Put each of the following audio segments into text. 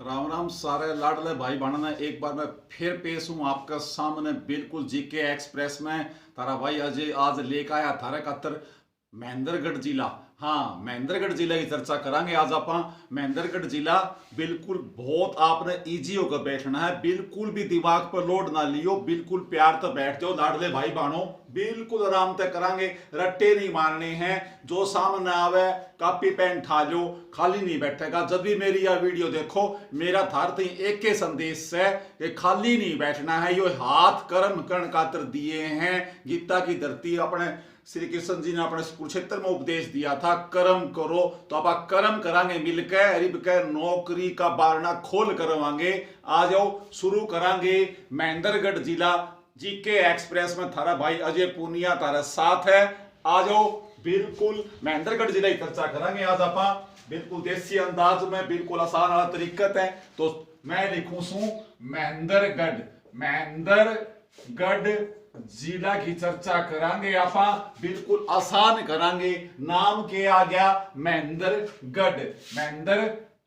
राम राम सारे लाडले भाई बहन। एक बार मैं फिर पेश हूँ आपके सामने बिल्कुल जीके एक्सप्रेस में। तारा भाई अजय आज लेकर आया थारे खातर महेंद्रगढ़ जिला। हाँ, महेंद्रगढ़ जिले की चर्चा करांगे आज आप। महेंद्रगढ़ जिला बिल्कुल बहुत आपने इजी होकर बैठना है, बिल्कुल भी दिमाग पर लोड ना लियो, बिल्कुल प्यार तो बैठ जाओ लाडले भाई बहनों, बिल्कुल आराम तक करांगे। रट्टे नहीं मारने हैं, जो सामने आवे कॉपी पेन ठा लो, खाली नहीं बैठेगा। जब भी मेरी यह वीडियो देखो, मेरा थार एक के संदेश है कि खाली नहीं बैठना है। यो हाथ कर्म कर्ण खातर दिए हैं। गीता की धरती अपने श्री कृष्ण जी ने अपने कुरुक्षेत्र में उपदेश दिया था, कर्म करो। तो आप कर्म करांगे मिलकर, रिब के नौकरी का बारना खोल करवाएंगे। आ जाओ शुरू करांगे। महेंद्रगढ़ जिला जीके एक्सप्रेस में थारा भाई अजय पूनिया तारा साथ है। आ जाओ, बिल्कुल महेंद्रगढ़ जिला की चर्चा करांगे आज आप, बिल्कुल देसी अंदाज में, बिल्कुल आसान वाला तरीकत है। तो मैं लिखूं सू महेंद्रगढ़, महेंद्रगढ़ जिला की चर्चा करांगे आप, बिल्कुल आसान करांगे। नाम के आ गया महेंद्रगढ़। महेंद्र,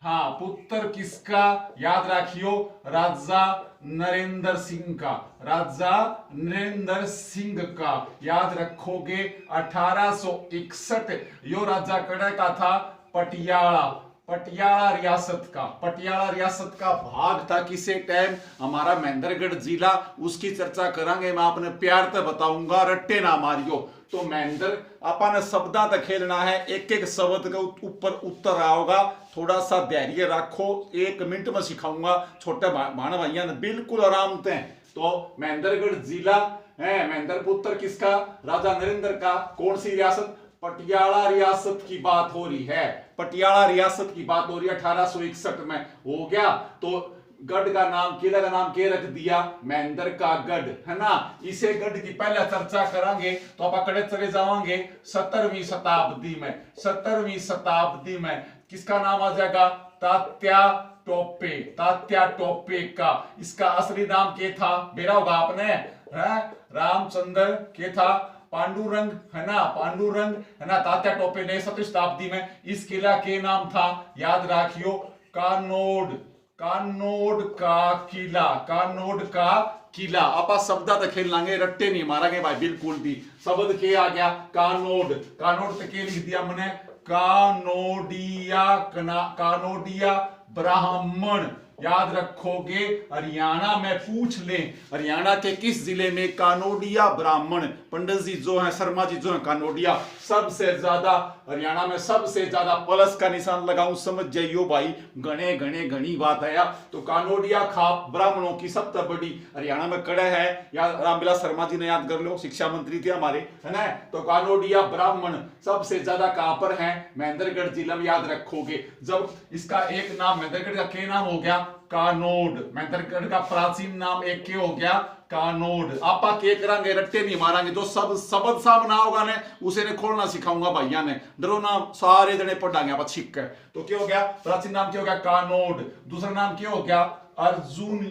हाँ, पुत्र किसका याद रखियो, राजा नरेंद्र सिंह का, राजा नरेंद्र सिंह का याद रखोगे। 1861 यो राजा कड़े का था, पटियाला, पटियाला रियासत का, पटियाला रियासत का भाग था किसे टाइम, हमारा महेंद्रगढ़ जिला। उसकी चर्चा करांगे, मैं आपने प्यार से बताऊंगा, रट्टे ना मारियो। तो महेंद्र अपन शब्दा तक खेलना है, एक एक शब्द के ऊपर उत्तर आओगा। थोड़ा सा धैर्य रखो, 1 मिनट में सिखाऊंगा छोटे भाण भैया ने, बिल्कुल आराम से। तो महेंद्रगढ़ जिला है, महेंद्र पुत्र किसका, राजा नरेंद्र का। कौन सी रियासत, पटियाला रियासत की बात हो रही है, पटियाला रियासत की बात हो रही है। 1861 में हो गया। तो गढ़ का नाम, किला का नाम के रख दिया, महेंद्र का गढ़, है ना। इसे गढ़ की पहले चर्चा करांगे तो आप अकड़े चले जाओगे 17वीं शताब्दी में। 17वीं शताब्दी में किसका नाम आ जाएगा, तात्या टोपे, तात्या टोपे का। इसका असली नाम क्या था, बेरा होगा आपने, है रामचंद्र के था, पांडुरंग, है ना, पांडुरंग, है ना। तात्या टोपे ने 17वीं शताब्दी में इस किला के नाम था, याद रखियो, कानोड, कानोड का किला, कानोड का किला। आप शब्द तो खेल लांगे, रट्टे नहीं मारेंगे भाई बिल्कुल भी। शब्द के आ गया कानोड, कानोड तो के लिख दिया मैंने, कानोडिया, कानोडिया ब्राह्मण, याद रखोगे। हरियाणा में पूछ ले, हरियाणा के किस जिले में कानोडिया ब्राह्मण, पंडित जी जो है, शर्मा जी जो है, कानोडिया सबसे ज्यादा, हरियाणा में सबसे ज्यादा। प्लस का निशान लगाऊं, समझ जाइयो भाई, गणे गणे घनी बात है यार। तो कानोडिया खाप ब्राह्मणों की सबसे बड़ी हरियाणा में कड़े है, या रामविलास शर्मा जी ने याद कर लो, शिक्षा मंत्री थे हमारे, है ना। तो कानोडिया ब्राह्मण सबसे ज्यादा कहां पर है, महेंद्रगढ़ जिला में, याद रखोगे। जब इसका एक नाम महेंद्रगढ़ का के नाम हो गया कानोड, महेंद्रगढ़ का प्राचीन नाम एक के हो गया कानोड। आपा के करांगे, रट्टे नहीं मारांगे। जो सब शब्द सामने होगा ने उसे ने खोलना सिखाऊंगा भैया ने, डरो ना, सारे जने पढ़ांगे आप छिक के। तो क्या हो गया, प्राचीन नाम क्या हो गया, कानोड। दूसरा नाम क्या हो गया, अर्जुन,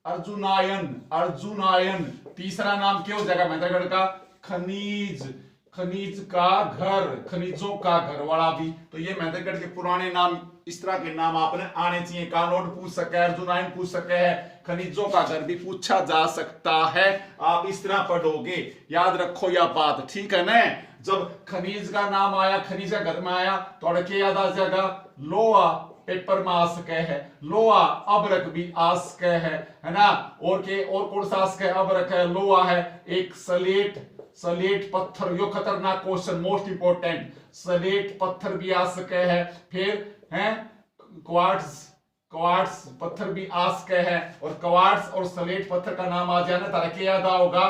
अर्जुनायन, अर्जुनायन। तीसरा नाम क्या हो जाएगा महेंद्रगढ़ का, खनिज, खनिज का घर, खनिजों का घर वाला भी। तो ये महेंद्रगढ़ के पुराने नाम, इस तरह के नाम आपने आने चाहिए। कानोड पूछ सके, अर्जुनायन पूछ सके है, खनिजों का घर भी पूछा जा सकता है। आप इस तरह पढ़ोगे, याद रखो यह बात, ठीक है ना। जब खनिज का नाम आया, खनिज का घर में आया, तो अड़के याद आ जाएगा, लोहा, पेपर में आ सके है, लोहा। अबरक भी आ सके है ना। और के और कौन सा आ सके, अबरक है, लोहा है। एक सलेट, सलेट पत्थर, यो खतरनाक क्वेश्चन, मोस्ट इंपोर्टेंट, सलेट पत्थर भी आ सके है। फिर है क्वार्ट्स, क्वार्ट्स पत्थर भी आ सके है। और क्वार्ट्स और सलेट पत्थर का नाम आ जाना तारा के याद होगा,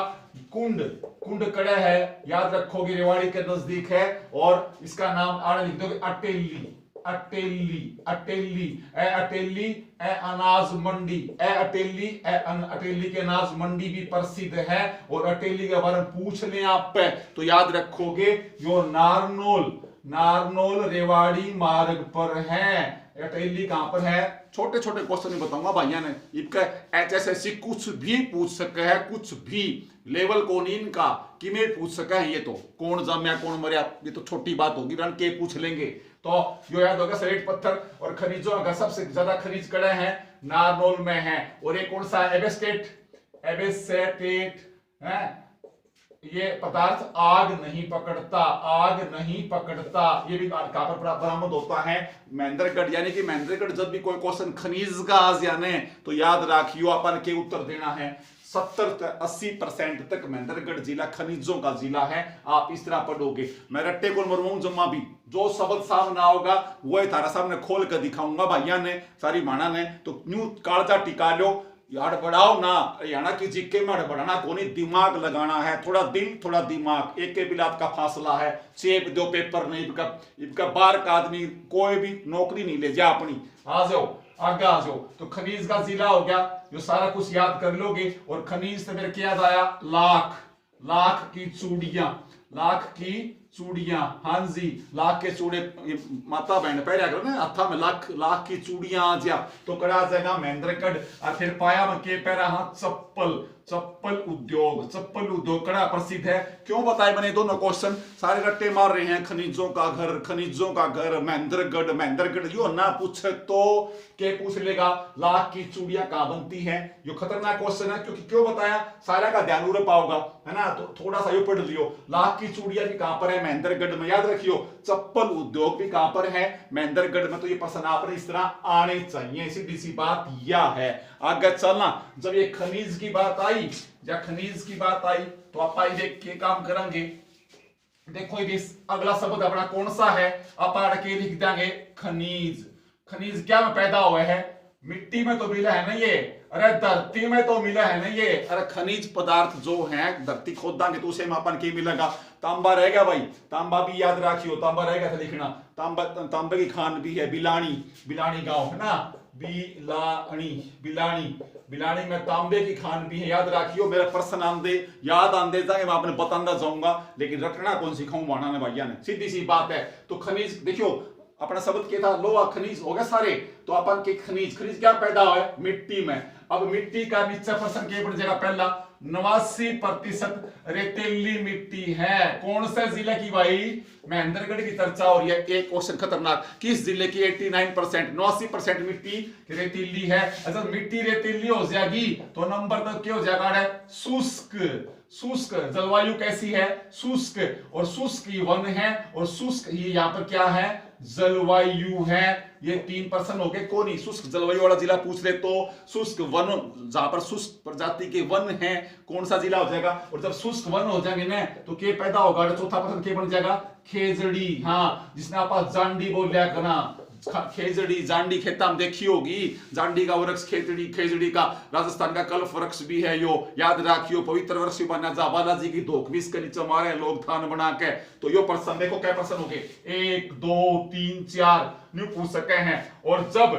कुंड, कुंड कड़े है, याद रखोगे, रेवाड़ी के नजदीक है। और इसका नाम आगे लिख दोगे, अटेली, अटेली, अटेली, ए अटेली, ए अनाज मंडी, ए अटेली, ए अटेली के अनाज मंडी भी प्रसिद्ध है। और अटेली के बारे में पूछ लें आप पे तो याद रखोगे, यो नारनौल, नारनौल रेवाड़ी मार्ग पर है, एटेली कहां पर है? छोटे छोटे क्वेश्चन नहीं बताऊंगा भैया ने, इनका HSSC कुछ भी पूछ सके है, कुछ भी लेवल कौन इनका कि में पूछ सका है। ये तो कौन जमया कौन मरिया ये तो छोटी बात होगी, रन के पूछ लेंगे। तो यो याद होगा सलेट पत्थर और खनिजों का सबसे ज्यादा खनिज कड़े हैं नारनौल में है। और ये कौन सा? एबेस्टेट है। ये पदार्थ आग नहीं पकड़ता, आग नहीं पकड़ता। ये भी कहां पर बरामद होता है? महेंद्रगढ़। यानी कि महेंद्रगढ़ जब भी कोई क्वेश्चन खनिज का आ जाने तो याद रखियो अपन के उत्तर देना है। 70-80% तक महेंद्रगढ़ जिला खनिजों का जिला है। आप इस तरह पढ़ोगे, मैं रट्टे को मरवाऊं जम्मा भी, जो शब्द सामने आओगा वो तारा सामने खोल कर दिखाऊंगा भैया ने, सारी माना ने। तो न्यू कालजा टिका लो, यार बढ़ाओ ना, हरियाणा की जीके में बढ़ाना कोनी, दिमाग लगाना है, थोड़ा दिल थोड़ा दिमाग, एक के बिलात का फासला है। चेप दो पेपर नहीं, इनका बार का आदमी कोई भी नौकरी नहीं ले जा अपनी। आ जाओ आगे आ जाओ। तो खनिज का जिला हो गया, जो सारा कुछ याद कर लोगे। और खनिज से मेरे क्या याद आया? लाख, लाख की चूड़ियां, लाख की चूड़ियां। हाँ जी, लाख के चूड़े माता बहन पहले करो ना, हथा में लाख लाख की चूड़ियां आ जा तो कड़ा जाएगा महेंद्रगढ़। और फिर पाया में के पैरा हाथ चप्पल, चप्पल उद्योग, चप्पल उद्योग कड़ा प्रसिद्ध है। क्यों बताए मैंने दोनों क्वेश्चन? सारे रट्टे मार रहे हैं, खनिजों का घर, खनिजों का घर, महेंद्रगढ़, महेंद्रगढ़। यो ना पूछे तो के पूछ लेगा लाख की चूड़ियां कहां बनती है? यो खतरनाक क्वेश्चन है, क्योंकि क्यों बताया? सारा का ध्यान उड़ पाओगा है ना, तो थोड़ा सा यो पढ़ लियो। लाख की चूड़ियां भी कहां पर है? महेंद्रगढ़ में। याद रखियो चप्पल उद्योग भी कहां पर है? महेंद्रगढ़ में। तो ये प्रश्न आपने इस तरह आने चाहिए, सीधी सी बात यह है। आगे चलना, जब ये खनिज की बात आई या खनिज की बात आई तो आप देख के काम करेंगे। देखो ये अगला शब्द अपना कौन सा है? आप पढ़ के लिख देंगे खनिज। खनिज क्या में पैदा हुआ है? मिट्टी में तो मिला है ना ये, अरे धरती में तो मिला है ना ये। अरे खनिज पदार्थ जो है धरती खोद देंगे तो उसे मापन के मिलेगा। तांबा रहेगा भाई, तांबा भी याद रखियो, तांबा रहेगा तो लिखना। तांबा, तांबे की खान भी है बिलानी, बिलानी गांव है ना, बिलानी, बिलानी, बिलानी में तांबे की खान भी है। याद रखियो, मेरा प्रश्न आंदे याद आंदे जाएंगे, मैं आपने बताता जाऊंगा, लेकिन रटना कौन सिखाऊं माना ने भैया ने, सीधी सी बात है। तो खनिज देखियो अपना शब्द क्या था? लोहा खनिज हो गया सारे। तो अपन के खनिज, खनिज क्या पैदा हुआ है? मिट्टी में। अब मिट्टी का नीचे प्रश्न क्या बन जाएगा? पहला 89% रेतीली मिट्टी है। कौन से जिले की भाई? महेंद्रगढ़ की चर्चा हो रही है। एक क्वेश्चन खतरनाक, किस जिले की 89%, 89% मिट्टी रेतीली है? अगर मिट्टी रेतीली हो जाएगी तो नंबर तो क्या हो जाएगा? शुष्क, शुष्क। जलवायु कैसी है? शुष्क। और शुष्क ही वन है, और शुष्क ही यहाँ पर क्या है? जलवायु है। ये 3% हो गए। कौन ही शुष्क जलवायु वाला जिला पूछ ले तो शुष्क वन, जहां पर शुष्क प्रजाति के वन है, कौन सा जिला हो जाएगा? और जब शुष्क वन हो जाएंगे ना तो क्या पैदा होगा? चौथा प्रश्न क्या बन जाएगा? खेजड़ी। हाँ, जिसने आप जांडी बोल लिया करना, खेजड़ी, जांडी खेता में देखी होगी, जांडी का वृक्ष खेजड़ी, खेजड़ी का राजस्थान का कल्प वृक्ष भी है यो। याद रखियो, पवित्र वृक्ष बना जा, बालाजी की धोख भी इसके नीचे मारे लोग थान बना के। तो यो प्रश्न देखो क्या प्रश्न हो गए? 1 2 3 4 न्यू पूछ सके हैं। और जब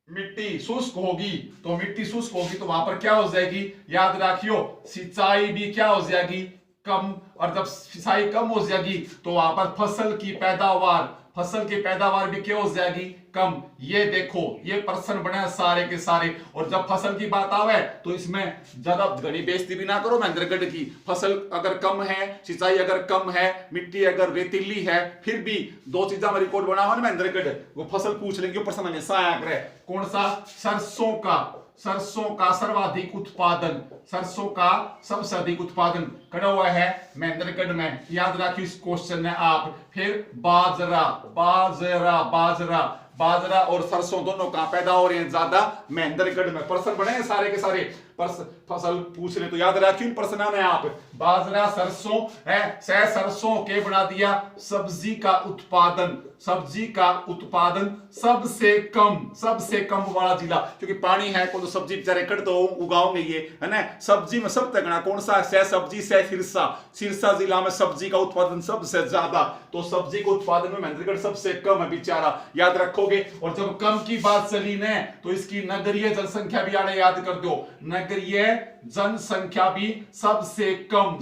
मिट्टी शुष्क होगी तो मिट्टी शुष्क होगी तो वहां पर क्या हो जाएगी? याद रखियो, सिंचाई भी क्या हो जाएगी? कम। और जब सिंचाई कम हो जाएगी तो वहां पर फसल की पैदावार, फसल की पैदावार भी क्या हो जाएगी? कम। ये देखो ये प्रश्न बने सारे के सारे। और जब फसल की बात आवे तो इसमें ज्यादा घनी बेइज्जती भी ना करो महेंद्रगढ़ की। फसल अगर कम है, सिंचाई अगर कम है, मिट्टी अगर रेतीली है, फिर भी दो चीजा में रिकॉर्ड बना हुआ ना महेंद्रगढ़, वो फसल पूछ लेंगे, प्रश्न हमेशा आया करे। कौन सा? सरसों का, सरसों का सर्वाधिक उत्पादन, सरसों का सबसे अधिक उत्पादन करा हुआ है महेंद्रगढ़ में। याद रखिए इस क्वेश्चन में आप। फिर बाजरा, बाजरा, बाजरा, बाजरा और सरसों दोनों कहां पैदा हो रहे हैं? ज्यादा महेंद्रगढ़ में। प्रश्न बने सारे के सारे, फसल पूछ रहे तो याद रखिए इन प्रश्न में आप। बाजरा, सरसों है, सह सरसों के बना दिया सब्जी का उत्पादन, सब्जी का उत्पादन सबसे कम वाला जिला, क्योंकि पानी है को तो सब्जी बेचारे कट तो उगाओगे ये है ना। सब्जी में सब तगड़ा कौन सा? सह सब्जी, सह सिरसा। सिरसा जिला में सब्जी का उत्पादन सबसे ज्यादा, तो सब्जी के उत्पादन में महेंद्रगढ़ सबसे कम है बेचारा, याद रखोगे। और जब कम की बात चली ने तो इसकी नगरीय जनसंख्या भी आने याद कर दो। नगरीय जनसंख्या भी सबसे कम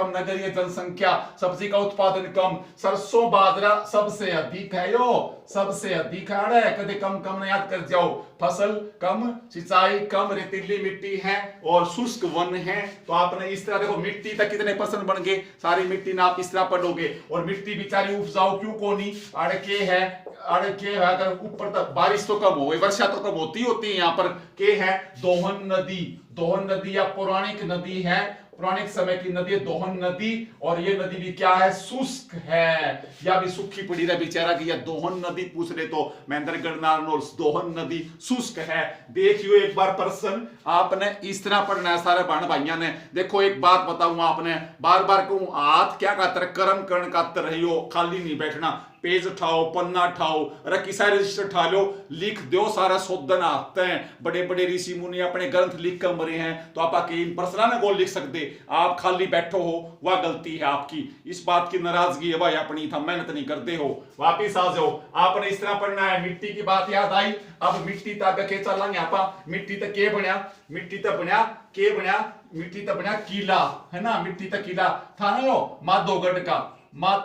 नगरीय जनसंख्या, सब्जी का उत्पादन कम, सरसों बाजरा सबसे अधिक है यो, सबसे अधिक है, कभी कम कम न याद कर जाओ, फसल कम, सिंचाई कम, रेतीली मिट्टी है और शुष्क वन है। तो आपने इस तरह देखो मिट्टी तक कितने पर्सन बन गए, सारी मिट्टी ना आप इस तरह पढ़ोगे। और मिट्टी बेचारी उपजाऊ क्यों कोनी, अड़के है, अड़के है, अगर ऊपर तक बारिश तो कम हो गई, वर्षा तो कम होती है यहाँ पर। के है दोहन नदी, दोहन नदी या पौराणिक नदी है, पौराणिक समय की नदी है दोहन नदी। और ये नदी भी क्या है, शुष्क है, या भी सूखी पड़ी रहे बेचारा की, या दोहन नदी पूछ रहे तो महेंद्रगढ़ नारनौल दोहन नदी शुष्क है। देखियो एक बार प्रश्न आपने इस तरह पढ़ना है सारे बहन भाइयों ने। देखो एक बात बताऊं आपने, बार बार कहूं, हाथ क्या खातर, कर्म करण खातर रही हो, खाली नहीं बैठना, पेज उठाओ, पन्ना उठाओ, रखी सारे रजिस्टर उठा लो, लिख दो, सारा शोधन आते हैं। बड़े बड़े ऋषि मुनि अपने ग्रंथ लिख कर मरे हैं, तो आप इन पर्सनल गोल लिख सकते, आप खाली बैठो हो, वह गलती है आपकी, इस बात की नाराजगी है भाई अपनी, था मेहनत नहीं करते हो, वापिस आ जाओ। आपने इस तरह पढ़ना है। मिट्टी की बात याद आई, अब मिट्टी तक के चलेंगे आप। मिट्टी तक के बनया, मिट्टी तक बनया के बनया, मिट्टी तक बनया किला, है ना, मिट्टी तक किला था ना यो माधोगढ़ का,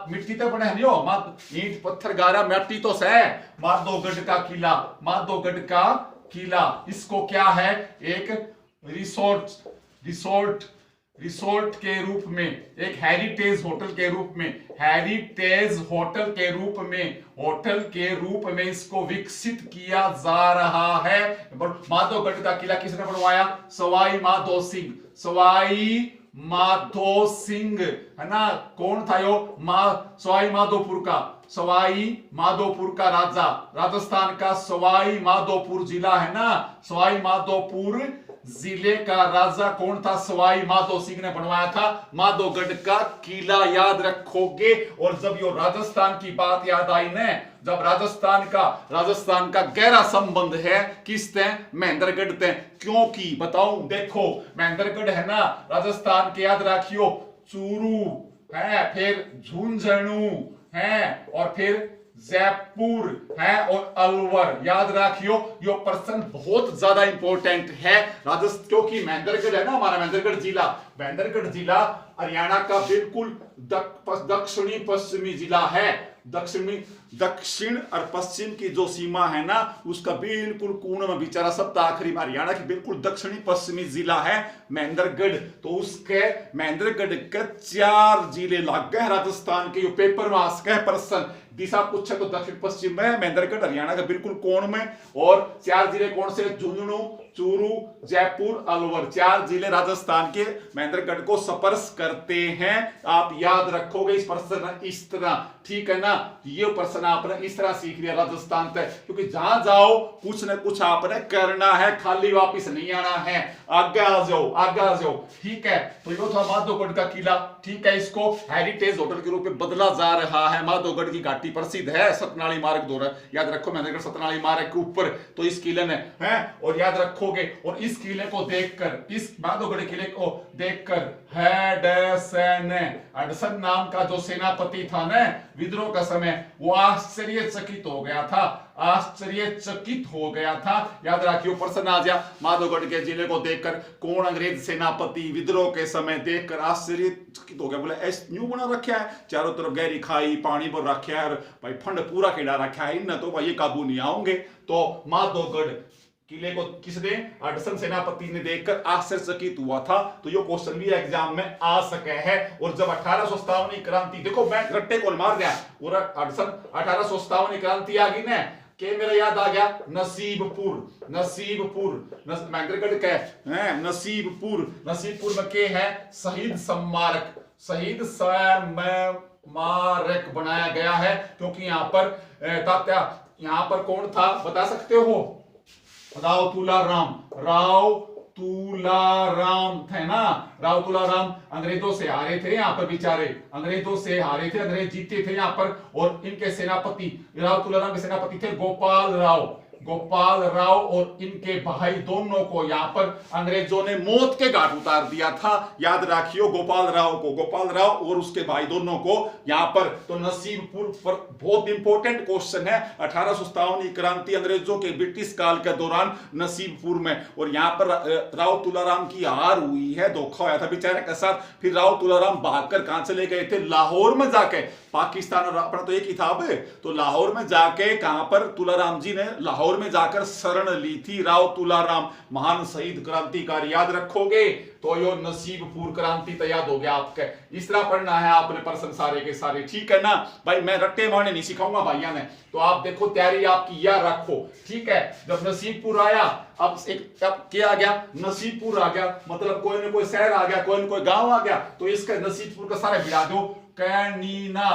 मिट्टी तो बने नहीं हो, ईंट पत्थर गारा मिट्टी तो सह, माधोगढ़ का किला, माधोगढ़ का किला। इसको क्या है, एक रिसोर्ट के रूप में, एक हेरिटेज होटल के रूप में, हेरिटेज होटल के रूप में, होटल के रूप में इसको विकसित किया जा रहा है। माधोगढ़ का किला किसने बनवाया, सवाई माधो सिंह, सवाई माधो सिंह, है ना, कौन था यो, सवाई माधोपुर का, सवाई माधोपुर का राजा, राजस्थान का सवाई माधोपुर जिला है ना, सवाई माधोपुर जिले का राजा कौन था, सवाई माधो सिंह ने बनवाया था माधोगढ़ का किला, याद रखोगे। और जब यो राजस्थान की बात याद आई न, जब राजस्थान का गहरा संबंध है किससे, महेंद्रगढ़ से, क्योंकि बताऊं, देखो महेंद्रगढ़ है ना राजस्थान के, याद रखियो, चूरू है, फिर झुंझुनू है, और फिर जयपुर है, और अलवर, याद रखियो। यो प्रश्न बहुत ज्यादा इंपॉर्टेंट है राजस्थान, क्योंकि महेंद्रगढ़ है ना हमारा, महेंद्रगढ़ जिला हरियाणा का बिल्कुल दक्षिणी पश्चिमी जिला है। दक्षिण और पश्चिम की जो सीमा है ना, उसका बिल्कुल कोने में बेचारा सब आखिरी में हरियाणा की बिल्कुल दक्षिणी पश्चिमी जिला है महेंद्रगढ़। तो उसके महेंद्रगढ़ के 4 जिले लग गए राजस्थान के, पेपर में आ सके प्रश्न, दिशा पूछे तो दक्षिण पश्चिम में महेंद्रगढ़ हरियाणा का बिल्कुल कोण में, और 4 जिले कौन से, झुंझुनू, चूरू, जयपुर, अलवर, 4 जिले राजस्थान के महेंद्रगढ़ को स्पर्श करते हैं। आप याद रखोगे इस प्रश्न इस तरह, ठीक है ना, ये प्रश्न आपने इस तरह सीख लिया राजस्थान तक, क्योंकि जहां जाओ कुछ न कुछ आपने करना है, खाली वापिस नहीं आना है, आगे आ जाओ, ठीक है। तो ये था माधोगढ़ का किला, ठीक है, इसको हेरिटेज होटल के रूप में बदला जा रहा है। माधोगढ़ की घाटी प्रसिद्ध है, सतनाली मार्ग द्वारा, याद रखो महेंद्रगढ़ सतनाली मार्ग के ऊपर तो इस किले ने है, और याद रखोगे। और इस किले को देखकर, इस माधोगढ़ किले को देखकर हेडसन नाम का जो सेनापति था ना विद्रोह का समय, वो आश्चर्यचकित हो गया था, याद रखियो प्रश्न आ जा, माधोगढ़ के जिले को देखकर कौन अंग्रेज सेनापति विद्रोह के समय देखकर आश्चर्यचकित हो गया, बोले ऐसा न्यू बना रखा है, चारों तरफ गहरी खाई, पानी भर रखा है, भाई फंड पूरा खेड़ा रखा है, इन तो भाई ये काबू नहीं आओगे। तो माधोगढ़ किले को किसने, हडसन सेनापति ने देखकर आश्चर्यचकित हुआ था। तो ये क्वेश्चन भी एग्जाम में आ सके है। और जब 1857 क्रांति, देखो मैं रट्टे को मार दिया, और हडसन 1857 क्रांति आ गई ना, के मेरा याद आ गया नसीबपुर, महेंद्रगढ़ के नसीबपुर में के है शहीद स्मारक बनाया गया है, क्योंकि यहाँ पर कौन था बता सकते हो, राव तुलाराम थे ना, राव तुलाराम अंग्रेजों से हारे थे, यहाँ पर बेचारे अंग्रेजों से हारे थे, अंग्रेज जीते थे यहाँ पर। और इनके सेनापति, राव तुलाराम के सेनापति थे गोपाल गोपाल राव और इनके भाई दोनों को यहाँ पर अंग्रेजों ने मौत के घाट उतार दिया था। याद रखियो गोपाल राव और उसके भाई दोनों को यहाँ पर। तो नसीबपुर पर बहुत इंपॉर्टेंट क्वेश्चन है। 1857 की क्रांति अंग्रेजों के ब्रिटिश काल के दौरान नसीबपुर में, और यहाँ पर राव तुलाराम की हार हुई है, धोखा होया था बेचारे के साथ। फिर राव तुलाराम भागकर कहां चले गए थे? लाहौर में जाके। पाकिस्तान और अपना तो एक ही था बे। तो लाहौर में जाके कहां पर तुलाराम जी ने लाहौर में जाकर शरण ली थी। राव तुलाराम महान शहीद क्रांतिकारी, याद रखोगे तो यो नसीबपुर क्रांति तो याद हो गया आपके। इस तरह पढ़ना है आपने प्रश्न सारे के सारे, ठीक है ना भाई। मैं रट्टे मारने नहीं सिखाऊंगा भाइया ने, तो आप देखो तैयारी आपकी यह रखो, ठीक है। जब नसीबपुर आया, अब क्या आ गया? नसीबपुर आ गया, मतलब कोई ना कोई शहर आ गया, कोई ना कोई गांव आ गया। तो इसका नसीबपुर का सारा गिरा दो। कनीना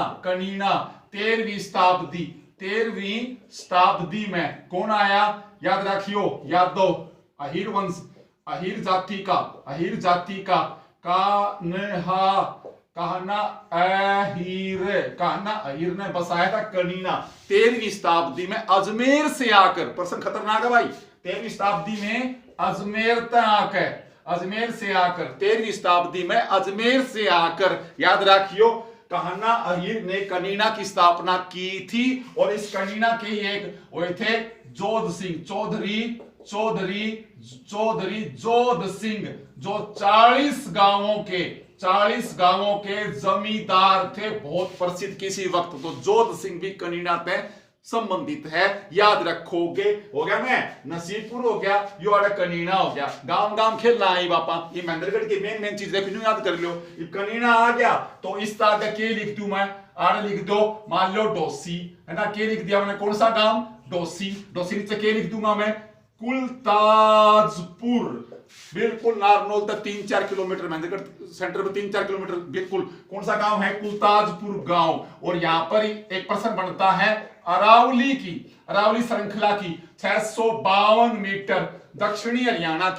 13वीं शताब्दी में कौन आया? याद रखियो, याद दो। अहिर वंश, अहिर जाति का कहना अहिर ने बसाया था कनीना। 13वीं शताब्दी में अजमेर से आकर, प्रश्न खतरनाक है भाई, 13वीं शताब्दी में अजमेर तक आकर, 13वीं शताब्दी में अजमेर से आकर, याद रखियो, कहना अहिर ने कनीना की स्थापना की थी। और इस कनीना के एक वो थे जोध सिंह, चौधरी जोध सिंह, जो 40 गांवों के जमींदार थे, बहुत प्रसिद्ध किसी वक्त। तो जोध सिंह भी कनीना से संबंधित है, याद रखोगे। हो गया मैं नसीबपुर हो गया, यो आड़ा कनीना हो गया। गांव खेलना आई बापा, ये महेंद्रगढ़ की मेन चीज देखो, याद कर लो। ये कनीना आ गया तो इस तरह का के लिख दूं मैं, आड़ लिख दो, मान लो डोसी, है ना। के लिख दिया मैंने, कौन सा गांव? डोसी नीचे के लिख दूंगा मैं, कुलताजपुर, बिल्कुल नारनौल तक 3-4 किलोमीटर, महेंद्रगढ़ सेंटर में 3-4 किलोमीटर, बिल्कुल। कौन सा गांव है? कुलताजपुर गांव। और यहां पर एक प्रश्न बनता है अरावली श्रृंखला की 652 मीटर दक्षिणी हरियाणा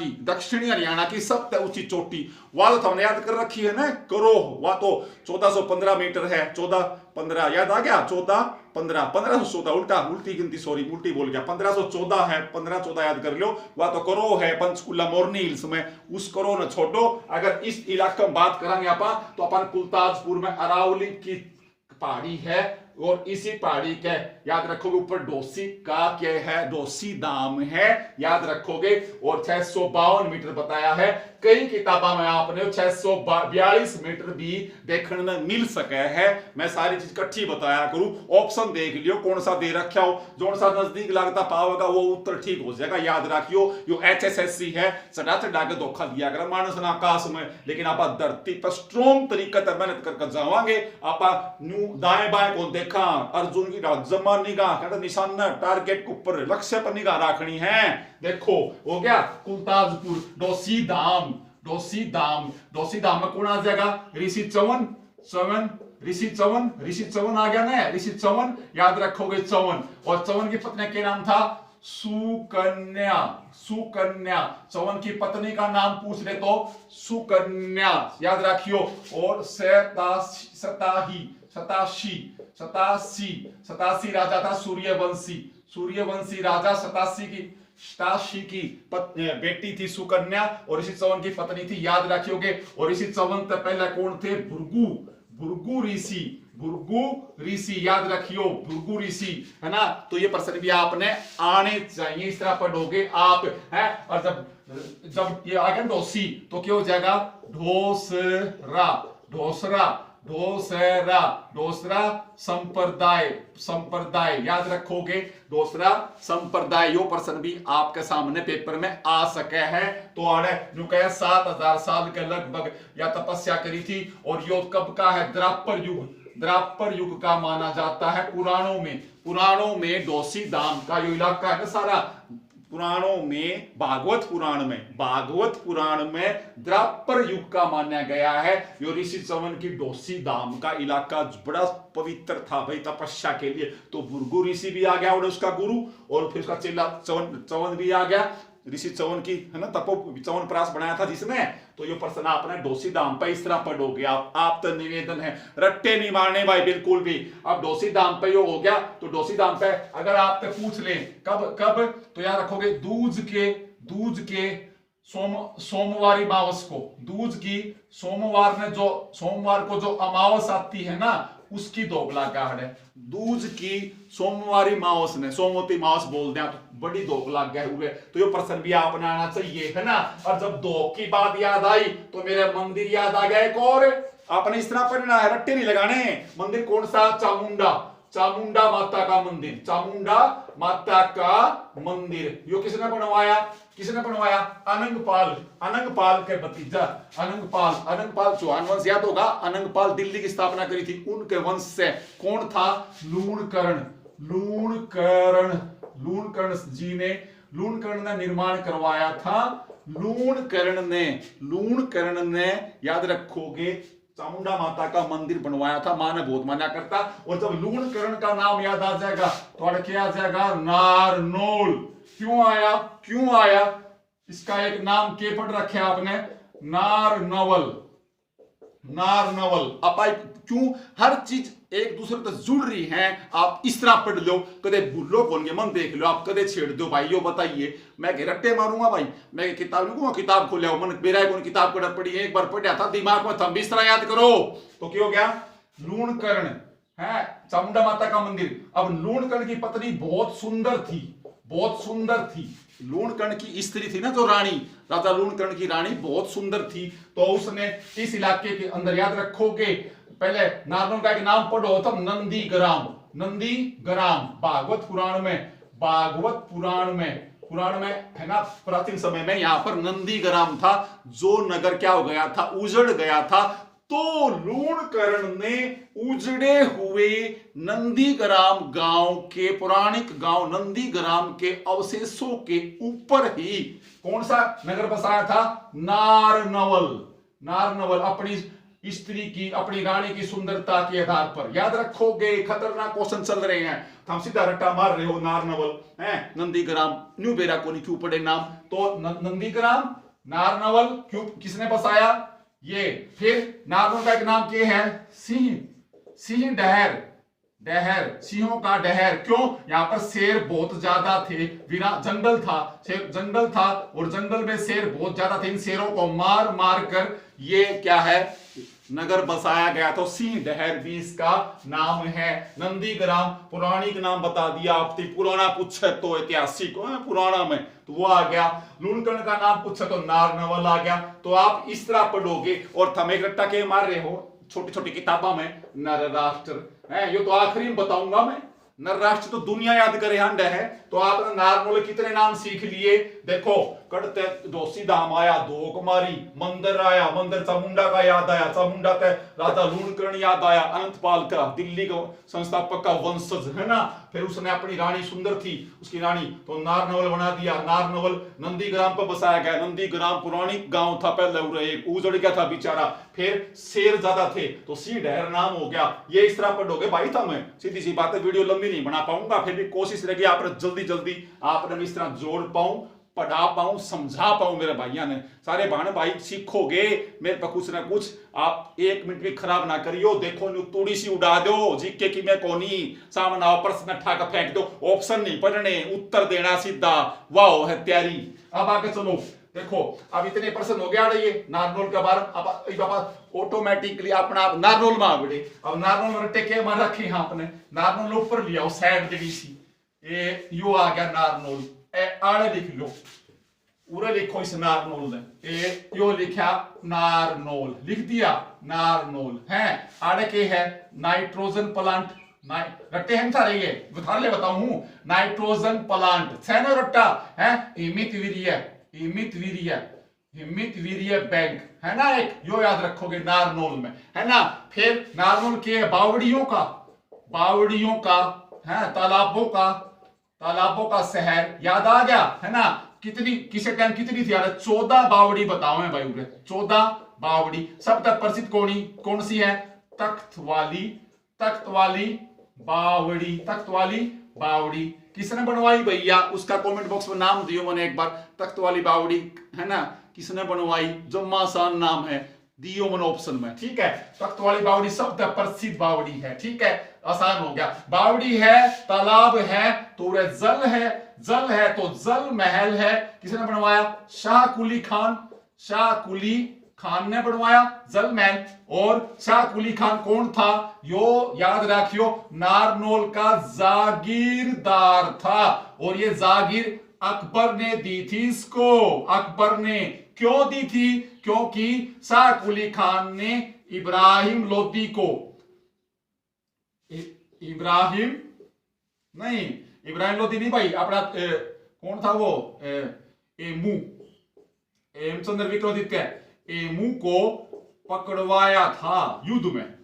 की सबसे ऊंची चोटी। वह तो हमने याद कर रखी है ना, करो वह तो 1415 मीटर है। 1415 याद आ गया, 1514 उल्टी गिनती, सॉरी उल्टी बोल गया, 1514 है, 1514 याद कर लो। वह तो करो है पंचकुला मोरनी हिल्स में, उस करो न छोड़ो। अगर इस इलाके में बात करेंगे अपन, तो अपन कुलताजपुर में अरावली की पहाड़ी है, और इसी पहाड़ी के याद रखोगे ऊपर डोसी का क्या है? डोसी धाम है, याद रखोगे। और 652 मीटर बताया है। कई किताबों में आपने 642 मीटर भी देखने में मिल सके है। मैं सारी चीज इकट्ठी बताया करूं, ऑप्शन देख लियो कौन सा दे रखा हो, जो सा नजदीक लगता पाओगा वो उत्तर ठीक हो जाएगा। याद रखियो यो HSSC है, चढ़ा के धोखा दिया कर मानस ना आकाश में, लेकिन आप धरती पर स्ट्रॉन्ग तरीके से मेहनत करके जावांगे। आप दाएं बाएं को देखा, अर्जुन की जमा निगाह, कहता निशान टारगेट के ऊपर, लक्ष्य पर निगाह रखनी है। देखो हो गया कुलताजपुर, डोसी धाम में कौन आ जाएगा? ऋषि चवन आ गया ना, ऋषि चवन, याद रखोगे चवन। और चवन की पत्नी के नाम था सुकन्या। चवन की पत्नी का नाम पूछ ले तो सुकन्या, याद रखियो। और सतासी राजा था सूर्यवंशी राजा। सतासी की बेटी थी सुकन्या, और ऋषि चवन की पत्नी थी, याद रखियोगे। और ऋषि चवन से पहले कौन थे? भृगु ऋषि, याद रखियो, भृगु ऋषि, है ना। तो ये प्रश्न भी आपने आने चाहिए, इस तरह पढ़ोगे आप, है। और जब ये आ गया डोसी, तो क्या हो जाएगा? ढोसरा संप्रदाय, याद रखोगे, ढोसरा संप्रदाय। यो प्रश्न भी आपके सामने पेपर में आ सके है। तो आड़े जो कहे 7000 साल के लगभग या तपस्या करी थी। और यो कब का है? द्वापर युग का माना जाता है पुराणों में डोसी धाम का यो इलाका है ना सारा। पुराणों में भागवत पुराण में द्वापर युग का माना गया है। यो ऋषि चवन की डोसी धाम का इलाका बड़ा पवित्र था भाई तपस्या के लिए। तो भृगु ऋषि भी आ गया और उसका गुरु, और फिर उसका चेला चवन भी आ गया। ऋषि चवन की, है ना, तपो चवन प्रास बनाया था जिसने, तो ये प्रश्न आपने डोसी दाम पे इस तरह पढ़ोगे आप तो निवेदन है, रट्टे नहीं मारने भाई बिल्कुल भी। अब डोसी दाम पे यो हो गया, तो डोसी दाम पे अगर आपसे पूछ ले कब कब, तो याद रखोगे दूज के सोमवारी मावस को, दूज की सोमवार को जो अमावस आती है ना, उसकी दोगला गाड़ है। दूज की सोमवारी मावस ने, सोमवती मावस बोल दिया तो बड़ी दोगला गए हुए, तो ये प्रश्न भी आपने आना चाहिए, है ना। और जब दो की बात याद आई तो मेरे मंदिर याद आ गया एक और, आपने इस तरह पढ़ना है, रट्टे नहीं लगाने। मंदिर कौन सा? चामुंडा माता का मंदिर, चामुंडा माता का मंदिर। यो किसने बनवाया? अनंगपाल के भतीजा अनंगपाल चौहान वंश याद होगा। अनंगपाल दिल्ली की स्थापना करी थी, उनके वंश से। कौन था? लूणकर्ण जी ने, लूणकर्ण ने निर्माण करवाया था। लूणकर्ण ने याद रखोगे चामुंडा माता का मंदिर बनवाया था, मां ने बहुत माना करता। और जब लूणकर्ण का नाम याद आ जाएगा तो क्या आ जाएगा? नारनौल। क्यों आया? इसका एक नाम के पढ़ रखे आपने? नारनवल। अब क्यों हर चीज एक दूसरे से जुड़ रही है, आप इस तरह पढ़ लो, कदे भूलो कौन के मन देख लो, आप कदे छेड़ दो भाई। यो बताइए, मैं रट्टे मारूंगा भाई? मैं किताब लिखूंगा, किताब खोले मन मेरा कौन किताब कड़ पड़ी है, एक बार पढ़ा था दिमाग में, थम भी इस तरह याद करो। तो क्या हो गया? लूणकर्ण है चामुंडा माता का मंदिर। अब लूणकर्ण की पत्नी बहुत सुंदर थी। लूणकर्ण की स्त्री थी ना, जो रानी, राजा लूणकर्ण की रानी बहुत सुंदर थी। तो उसने इस इलाके के अंदर, याद रखोगे, पहले नारनौल का एक नाम पढ़ो तब नंदीग्राम भागवत पुराण में है ना, प्राचीन समय में यहाँ पर नंदीग्राम था, जो नगर क्या हो गया था? उजड़ गया था। तो लूणकर्ण ने उजड़े हुए नंदीग्राम गांव के, पौराणिक गांव नंदीग्राम के अवशेषों के ऊपर ही कौन सा नगर बसाया था? नारनवल। अपनी स्त्री की, अपनी रानी की सुंदरता के आधार पर। याद रखोगे, खतरनाक क्वेश्चन चल रहे हैं, तो हम सीधा रट्टा मार रहे हो। नारनवल है, नंदीग्राम, न्यू बेरा को नहीं क्यों पड़े नाम, तो नंदीग्राम, नारनवल क्यों, किसने बसाया? ये। फिर नारनौल का एक नाम क्या है? सिंह डहर, सिंहों का डहर। क्यों? यहाँ पर शेर बहुत ज्यादा थे, जंगल था और जंगल में शेर बहुत ज्यादा थे। इन शेरों को मार कर ये क्या है, नगर बसाया गया। तो सिंह डहर भी इसका नाम है। नंदीग्राम पौराणिक नाम बता दिया आपने, पुराना पूछे तो ऐतिहासिक पुराना में तो वो आ गया। लूणकर्ण का नाम पूछे तो नारनवल आ गया। तो आप इस तरह पढ़ोगे। और थमे रट्टा के मार रहे हो छोटी छोटी किताबों में, नर राष्ट्र है, ये तो आखिरी में बताऊंगा मैं। नर राष्ट्र तो दुनिया याद करे हंड है। तो आपने नारनौल कितने नाम सीख लिए? देखो, कड़ते डोसी धाम आया, दो कुमारी मंदिर आया, मंदिर चामुंडा का याद आया, चामुंडा का राजा लूणकर्ण याद आया, अनंतपाल का, दिल्ली का संस्थापक का वंशज है ना। फिर उसने अपनी रानी सुंदर थी, उसकी रानी, तो नारनवल बना दिया। नारनवल नंदीग्राम पर बसाया गया। नंदीग्राम पौराणिक गांव था पहले, उजड़ गया था बेचारा। फिर शेर ज्यादा थे तो सिंह डहर नाम हो गया। ये इस तरह पढ़ोगे भाई। था मैं सीधी सी बात है, वीडियो लंबी नहीं बना पाऊंगा, फिर भी कोशिश रहेगी आपने जल्दी आपने इस तरह जोड़ पाऊं, पढ़ा पाऊं, समझा पाऊं मेरे भाइयों ने। सारे बहन भाई सीखोगे मेरे पर कुछ ना कुछ। आप एक मिनट भी खराब ना करियो। देखो न्यू तोड़ी सी उड़ा दो, जीके की मैं कोनी, सामने आओ प्रश्न ठाक फेंक दो, ऑप्शन नहीं पढ़ने, उत्तर देना सीधा, वाह है तैयारी। अब आगे चलो, देखो अब इतने प्रश्न हो गया ये नारनौल के बारे में। अब ऑटोमेटिकली अपना आप नारनौल में आवड़े। अब नारनौल रट्टे के मार रखे हैं आपने, नारनौल ऊपर लिया वो साइड जड़ी सी, ये यो आ गया नारनौल। आड़े लिख लो, पूरा लिखो इस नारनौल ने, यो लिखा नारनौल, लिख दिया नारनौल है। आड़े के है नाइट्रोजन प्लांट, रट्टे हम सारे ये बता ले बताऊं हूं, नाइट्रोजन प्लांट सैनो रट्टा है। हिमित वीर्य बैंक है ना, एक यो याद रखोगे नारनौल में है ना। फिर नारनौल के बावड़ियों का है, तालाबों का शहर याद आ गया है ना। कितनी किसे टाइम कितनी थी यार? 14 बावड़ी बताओ है भाई, 14 बावड़ी। सब तक प्रसिद्ध कौन सी है? तख्त वाली बावड़ी, बावड़ी किसने बनवाई भैया, उसका कमेंट बॉक्स में नाम दियो मैंने एक बार। तख्त वाली बावड़ी है ना, किसने बनवाई, जुम्मा शान नाम है, दियो मैंने ऑप्शन में। ठीक है, तख्त वाली बावड़ी शब्द प्रसिद्ध बावड़ी है। ठीक है, आसान हो गया। बावड़ी है, तालाब है तो जल है, जल है तो जल महल है, किसने बनवाया, शाह कुली खान। शाह कुली खान ने बनवाया जल महल। और शाह कुली खान कौन था, यो याद रखियो नारनौल का जागीरदार था। और ये जागीर अकबर ने दी थी इसको। अकबर ने क्यों दी थी, क्योंकि शाह कुली खान ने इब्राहिम लोदी को, इब्राहिम नहीं, इब्राहिम लोदी नहीं भाई, अपना कौन था वो, एमू, हेमचंद्र विक्रमादित्य, एमू को पकड़वाया था युद्ध में।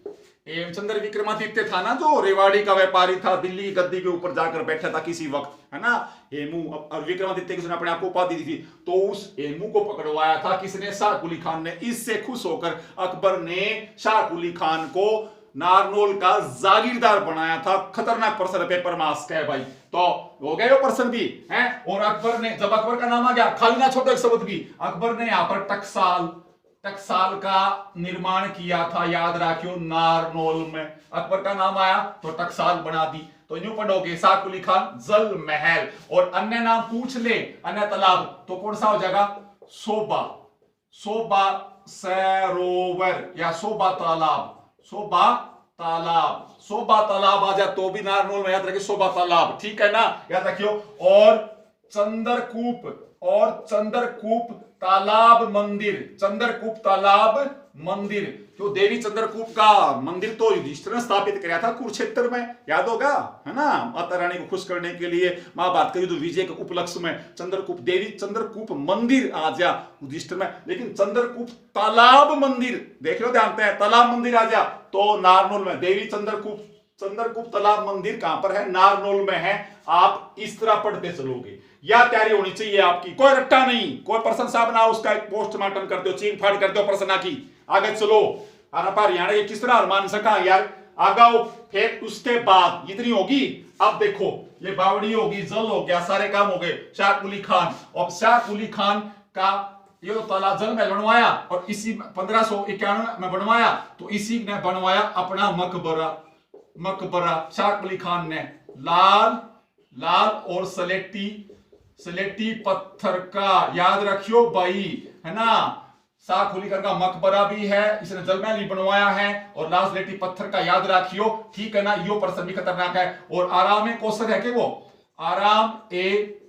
हेमचंद्र विक्रमादित्य था ना जो रेवाड़ी का व्यापारी था, दिल्ली की गद्दी के ऊपर जाकर बैठा था किसी वक्त, है ना। हेमू और विक्रमादित्य किसने अपने आप को उपाधि दी थी, तो उस हेमू को पकड़वाया था किसने, शाह कुली खान ने। इससे खुश होकर अकबर ने शाह कुली खान को नारनौल का जागीरदार बनाया था। खतरनाक प्रश्न पेपर में आस्क है भाई, तो हो गया वो प्रश्न भी है। और अकबर ने, जब अकबर का नाम आ गया, खाली ना छोड़ो एक शब्द भी, अकबर ने यहाँ पर टकसाल, टकसाल का निर्माण किया था, याद रखियो नारनौल में। अकबर का नाम आया तो टकसाल बना दी। तो यूं पढ़ोगे, शाह कुली खान जल महल। और अन्य नाम पूछ ले, अन्य तालाब, तो कौन सा हो जाएगा, शोभा, शोभा सरोवर या शोभा तालाब, शोभा तालाब, शोभा तालाब आ जाए तो भी नारनौल में, याद रखिए शोभा तालाब। ठीक है ना, याद रखियो। और चंद्रकूप, और चंद्रकूप तालाब मंदिर, चंद्रकूप तालाब मंदिर, जो देवी चंद्रकूप का मंदिर तो युधिष्ठिर ने स्थापित किया था कुरुक्षेत्र में, याद होगा, है ना। माता रानी को खुश करने के लिए महाभारत के युद्ध विजय के उपलक्ष्य में चंद्रकूप, देवी चंद्रकूप मंदिर आ जा युधिष्ठिर में। लेकिन चंद्रकूप तालाब मंदिर, देख लो ध्यान से, तालाब मंदिर आ जा तो नारनौल में। देवी चंद्रकूप, चंद्रकूप तालाब मंदिर कहां पर है, नारनौल में है। आप इस तरह पढ़ते चलोगे, या तैयारी होनी चाहिए आपकी, कोई रट्टा नहीं, कोई प्रश्न साहब ना उसका एक पोस्टमार्टम कर दो, चीर फाड़ कर दो प्रश्न की, आगे चलो। हरियाणा ये किस तरह मान सका यार, आगाओ। फिर उसके बाद इतनी होगी, अब देखो ये बावड़ी होगी, जल हो गया, सारे काम हो गए। शाह कुली खान, और शाह कुली खान का ये तो तालाब जल में बनवाया, और इसी 1591 में बनवाया, तो इसी ने बनवाया अपना मकबरा। मकबरा शाह कुली खान ने लाल, लाल और सलेटी, सलेटी पत्थर का, याद रखियो भाई, है ना। शाह कुली खान का मकबरा भी है, इसने जलमहल भी बनवाया है, और लाल सलेटी पत्थर का, याद रखियो। ठीक है ना, यो प्रश्न भी खतरनाक है। और आराम ए कौसर है के, वो आराम ए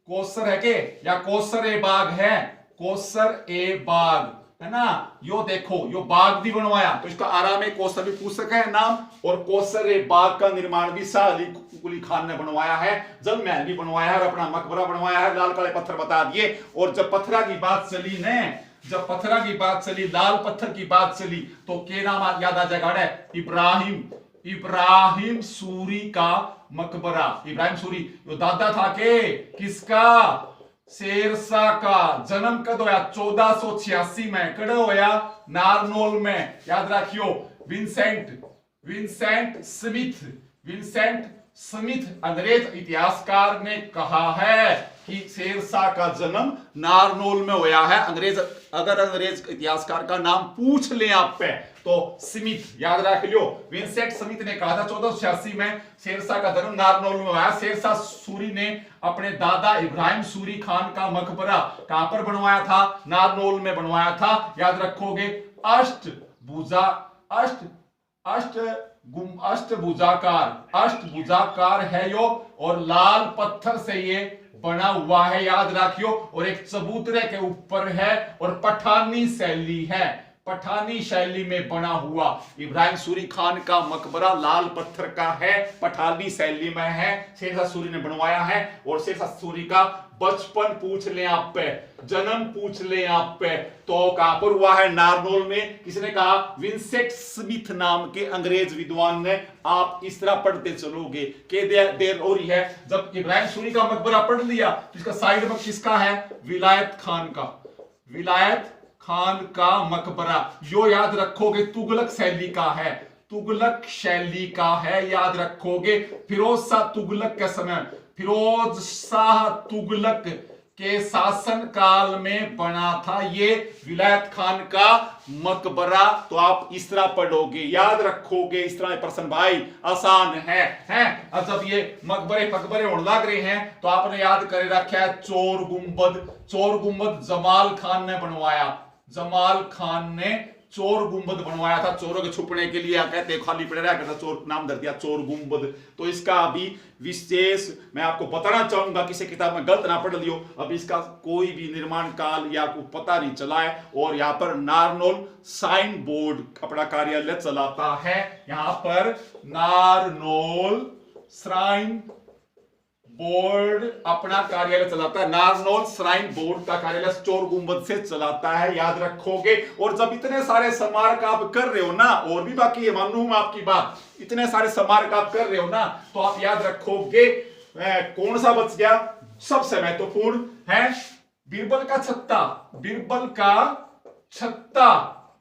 कौसर है के, या कौसर ए बाग है, कौसर ए बाग, है ना। यो देखो, यो बाग भी बनवाया, तो इसका आराम ए कौसर भी पूछ सका है नाम। और कौसर ए बाग का निर्माण भी शाह कुली खान ने बनवाया है, जल महल भी बनवाया है, और अपना मकबरा बनवाया है। लाल काले पत्थर बता दिए। और जब पत्थरा की बात चली ने, जब पत्थरा की बात चली, लाल पत्थर की बात चली, तो के नाम याद आ जाएगा, इब्राहिम, इब्राहिम सूरी का मकबरा। इब्राहिम सूरी जो दादा था के किसका, शेरशाह का। जन्म कद होया 1486 में, कड़े होया नारनौल में, याद रखियो। Vincent, Vincent Smith, Vincent Smith अंग्रेज इतिहासकार ने कहा है कि शेरशाह का जन्म नारनौल में होया है। अंग्रेज, अगर अंग्रेज इतिहासकार का नाम पूछ ले आप पे तो स्मिथ, याद रख लियो। विंसेंट स्मिथ ने कहा था 1486 में शेरशाह का जन्म नारनौल में हुआ। शेरशाह सूरी ने अपने दादा इब्राहिम सूरी खान का मकबरा कहां पर बनवाया था, नारनौल में बनवाया था, याद रखोगे। अष्टभुजा, अष्टभुजाकार है यो, और लाल पत्थर से ये बना हुआ है, याद रखियो। और एक चबूतरे के ऊपर है, और पठानी शैली है, पठानी शैली में बना हुआ इब्राहिम सूरी खान का मकबरा लाल पत्थर का है, पठानी शैली में है, शेरशाह सूरी ने बनवाया है। और शेरशाह सूरी का बचपन पूछ ले आप पे, जन्म पूछ ले आप पे, तो कहां पर हुआ है, नारनौल में। किसने कहा, विंसेंट स्मिथ नाम के अंग्रेज विद्वान ने। आप इस तरह पढ़ते चलोगे के देर हो रही है। जब इब्राहिम सूरी का मकबरा पढ़ लिया तो इसका साइड में किसका है, विलायत खान का, विलायत खान का मकबरा। यो याद रखोगे तुगलक शैली का है, तुगलक शैली का है, याद रखोगे। फिरोज शाह तुगलक के समय, फिरोज शाह तुगलक के शासन काल में बना था ये विलायत खान का मकबरा। तो आप इस तरह पढ़ोगे, याद रखोगे इस तरह प्रश्न भाई, आसान है। अब जब ये मकबरे फकबरे होने लग रहे हैं तो आपने याद कर रखा है चोर गुंबद। चोर गुंबद जमाल खान ने बनवाया, जमाल खान ने चोर गुंबद बनवाया था, चोरों के छुपने के लिए। कहते खाली पड़े रहा करता, चोर नाम धर दिया चोर गुंबद। तो इसका अभी विशेष मैं आपको बताना चाहूंगा, किसी किताब में गलत ना पढ़ लियो। अब इसका कोई भी निर्माण काल या आपको पता नहीं चला है। और यहाँ पर नारनौल साइन बोर्ड अपना कार्यालय चलाता है, यहाँ पर नारनौल श्राइन बोर्ड अपना कार्यालय चलाता है। नारनौल श्राइन बोर्ड का कार्यालय चोर गुंबद से चलाता है, याद रखोगे। और जब इतने सारे स्मारक आप कर रहे हो ना, और भी बाकी है, मानूं मैं आपकी बात, इतने सारे स्मारक आप कर रहे हो ना, तो आप याद रखोगे कौन सा बच गया सबसे महत्वपूर्ण है, बीरबल का छत्ता। बीरबल का छत्ता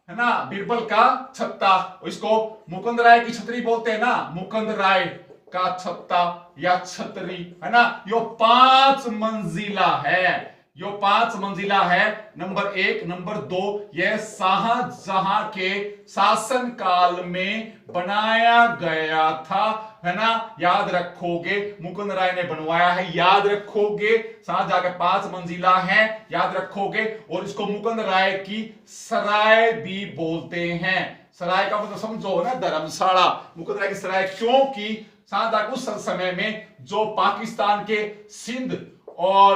है ना, बीरबल का छत्ता। इसको मुकुंद राय की छतरी बोलते हैं ना, मुकुंद राय का छत्ता या छतरी है ना। यो 5 मंजिला है, यो 5 मंजिला है। नंबर 1, नंबर 2 यह शाहजहां के शासन काल में बनाया गया था, है ना, याद रखोगे। मुकुंद राय ने बनवाया है, याद रखोगे। शाहजहां के 5 मंजिला है, याद रखोगे। और इसको मुकुंद राय की सराय भी बोलते हैं। सराय का मतलब समझो ना, धर्मशाला। मुकुंद राय की सराय क्योंकि शाहजहां उस समय में जो पाकिस्तान के सिंध और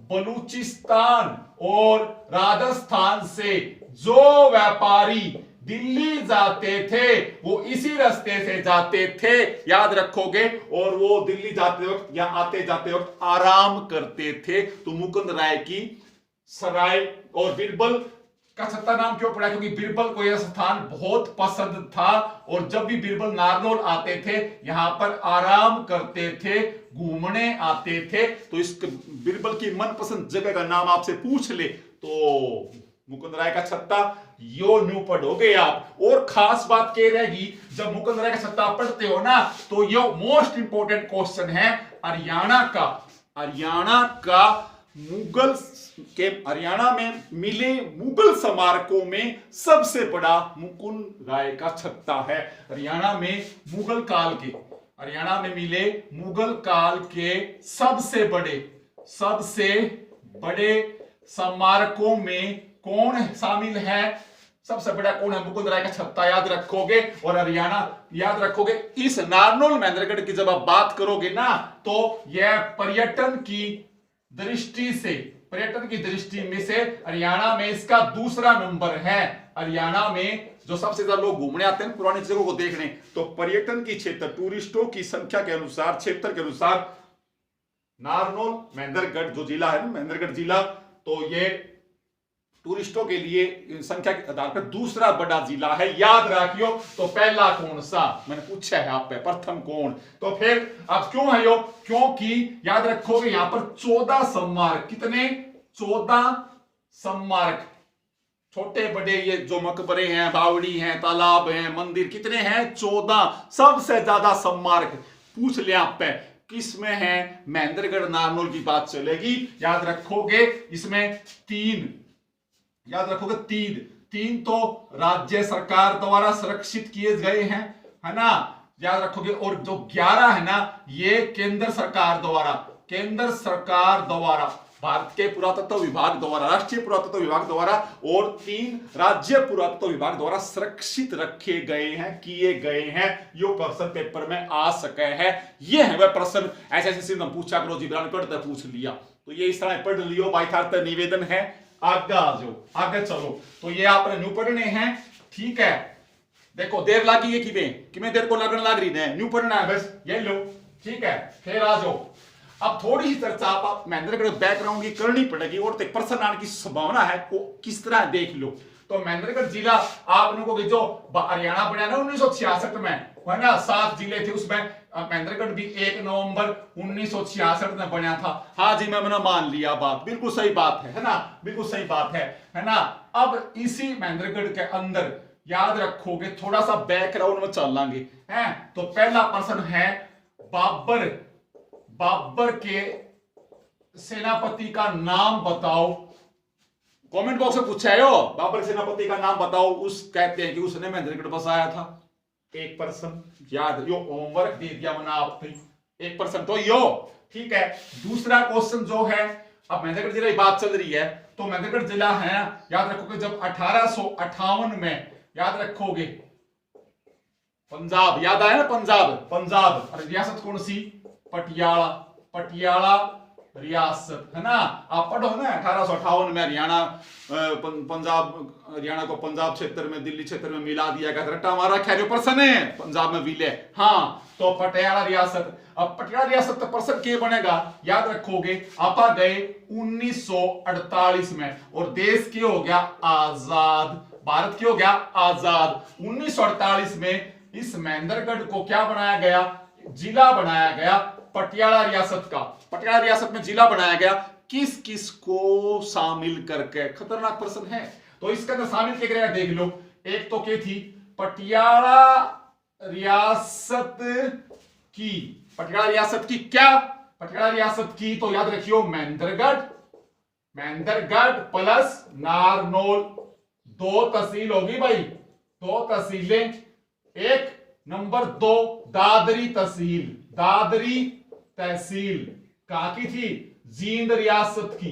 बलूचिस्तान और राजस्थान से जो व्यापारी दिल्ली जाते थे वो इसी रास्ते से जाते थे, याद रखोगे। और वो दिल्ली जाते वक्त या आते जाते वक्त आराम करते थे। तो मुकुंद राय की सराय। और बीरबल का छत्ता नाम क्यों पड़ा, क्योंकि बीरबल को यह स्थान बहुत पसंद था। और जब भी बीरबल नारनौल आते थे यहां पर आराम करते थे, घूमने आते थे। तो इस बीरबल की मनपसंद जगह का नाम आपसे पूछ ले तो मुकुंद राय का छत्ता, यो न्यू पढ़ोगे आप। और खास बात क्या रहेगी, जब मुकुंद राय का छत्ता पढ़ते हो ना, तो यो मोस्ट इंपोर्टेंट क्वेश्चन है हरियाणा का मुगल के हरियाणा में मिले मुगल स्मारकों में सबसे बड़ा मुकुंद राय का छत्ता है। हरियाणा में मिले मुगल काल के सबसे बड़े स्मारकों में कौन शामिल है, सबसे बड़ा कौन है, मुकुंद राय का छत्ता, याद रखोगे। और हरियाणा याद रखोगे। इस नारनौल महेंद्रगढ़ की जब आप बात करोगे ना, तो यह पर्यटन की दृष्टि में से हरियाणा में इसका दूसरा नंबर है। हरियाणा में जो सबसे ज्यादा लोग घूमने आते हैं पुरानी जगहों को देखने, तो पर्यटन की क्षेत्र टूरिस्टों की संख्या के अनुसार, क्षेत्र के अनुसार नारनौल महेंद्रगढ़ जो जिला है ना, महेंद्रगढ़ जिला, तो ये टूरिस्टों के लिए संख्या के आधार पर दूसरा बड़ा जिला है, याद रखियो। तो पहला कौन सा मैंने पूछा है आप पे, प्रथम कौन। तो फिर अब क्यों है यो, क्योंकि याद रखोगे यहां पर 14 स्मारक, कितने 14 स्मारक, छोटे बड़े ये जो मकबरे हैं, बावड़ी हैं, तालाब हैं, मंदिर, कितने हैं 14। सबसे ज्यादा स्मारक पूछ लिया आप पे किस में है, महेंद्रगढ़ नारनौल की बात चलेगी। याद रखोगे इसमें 3 तो राज्य सरकार द्वारा सुरक्षित किए गए हैं, है ना, याद रखोगे। और जो 11 है ना, ये केंद्र सरकार द्वारा भारत के पुरातत्व विभाग द्वारा, राष्ट्रीय पुरातत्व विभाग द्वारा, और 3 राज्य पुरातत्व विभाग द्वारा सुरक्षित रखे गए हैं, किए गए हैं। यो प्रश्न पेपर में आ सके है। ये है वह प्रश्न, ऐसे सिस्टम पूछा करो, जिब्रान पढ़ते पूछ लिया, तो ये इस तरह पढ़ लियो। बाइथार्थ निवेदन है, आगे आ जाओ, आगे चलो। तो ये आपने न्यू पढ़ने हैं, ठीक है। देखो देर लगी है कि देर को लगन लग रही है, न्यू पढ़ना है बस, ये लो, ठीक है। फिर आ जाओ, अब थोड़ी सी चर्चा आप महेंद्रगढ़ बैकग्राउंड की करनी पड़ेगी, और प्रश्न आने की संभावना है, वो किस तरह देख लो। तो महेंद्रगढ़ जिला आप लोगों की जो हरियाणा बना ना 1966 में, है ना, 7 जिले थे, उसमें महेंद्रगढ़ भी 1 नवंबर 1966 में बना था। हाँ जी, मैंने मान लिया बात, बिल्कुल सही बात है ना, बिल्कुल सही बात है ना। अब इसी महेंद्रगढ़ के अंदर याद रखोगे, थोड़ा सा बैकग्राउंड में चल लांगे हैं। तो पहला प्रश्न है बाबर, बाबर के सेनापति का नाम बताओ। कमेंट बॉक्स में पूछा है यो, बाबर सेनापति का नाम बताओ। उस कहते हैं कि उसने महेंद्रगढ़ बसाया था। 1% याद, यो होमवर्क दे दिया मैंने आपको, 1% तो यो ठीक है। दूसरा क्वेश्चन जो है, अब महेंद्रगढ़ जिला की बात चल रही है, तो महेंद्रगढ़ जिला है, याद रखोगे जब 1858 में, याद रखोगे पंजाब, याद आया ना पंजाब, पंजाब और रियासत कौन सी, पटियाला, पटियाला रियासत है ना। आप पढ़ो ना 1858 में हरियाणा पंजाब, हरियाणा को पंजाब क्षेत्र में दिल्ली क्षेत्र में मिला दिया गया, रट्टा मारा खैर पर्सन है पंजाब में विलय। हाँ तो पटियाला रियासत, अब पटियाला रियासत का पर्सन के बनेगा, याद रखोगे आप गए 1948 में, और देश के हो गया आजाद, भारत के हो गया आजाद। 1948 में इस महेंद्रगढ़ को क्या बनाया गया, जिला बनाया गया पटियाला रियासत का। पटियाला रियासत में जिला बनाया गया, किस किस को शामिल करके, खतरनाक प्रश्न है। तो इसके अंदर शामिल किया गया देख लो, एक तो क्या थी, पटियाला रियासत की, पटियाला रियासत की क्या, पटियाला रियासत की तो याद रखियो महेंद्रगढ़, महेंद्रगढ़ प्लस नारनौल, 2 तहसील होगी भाई, 2 तहसीलें। एक नंबर 2 दादरी तहसील, दादरी तहसील कहां की थी, जींद रियासत की,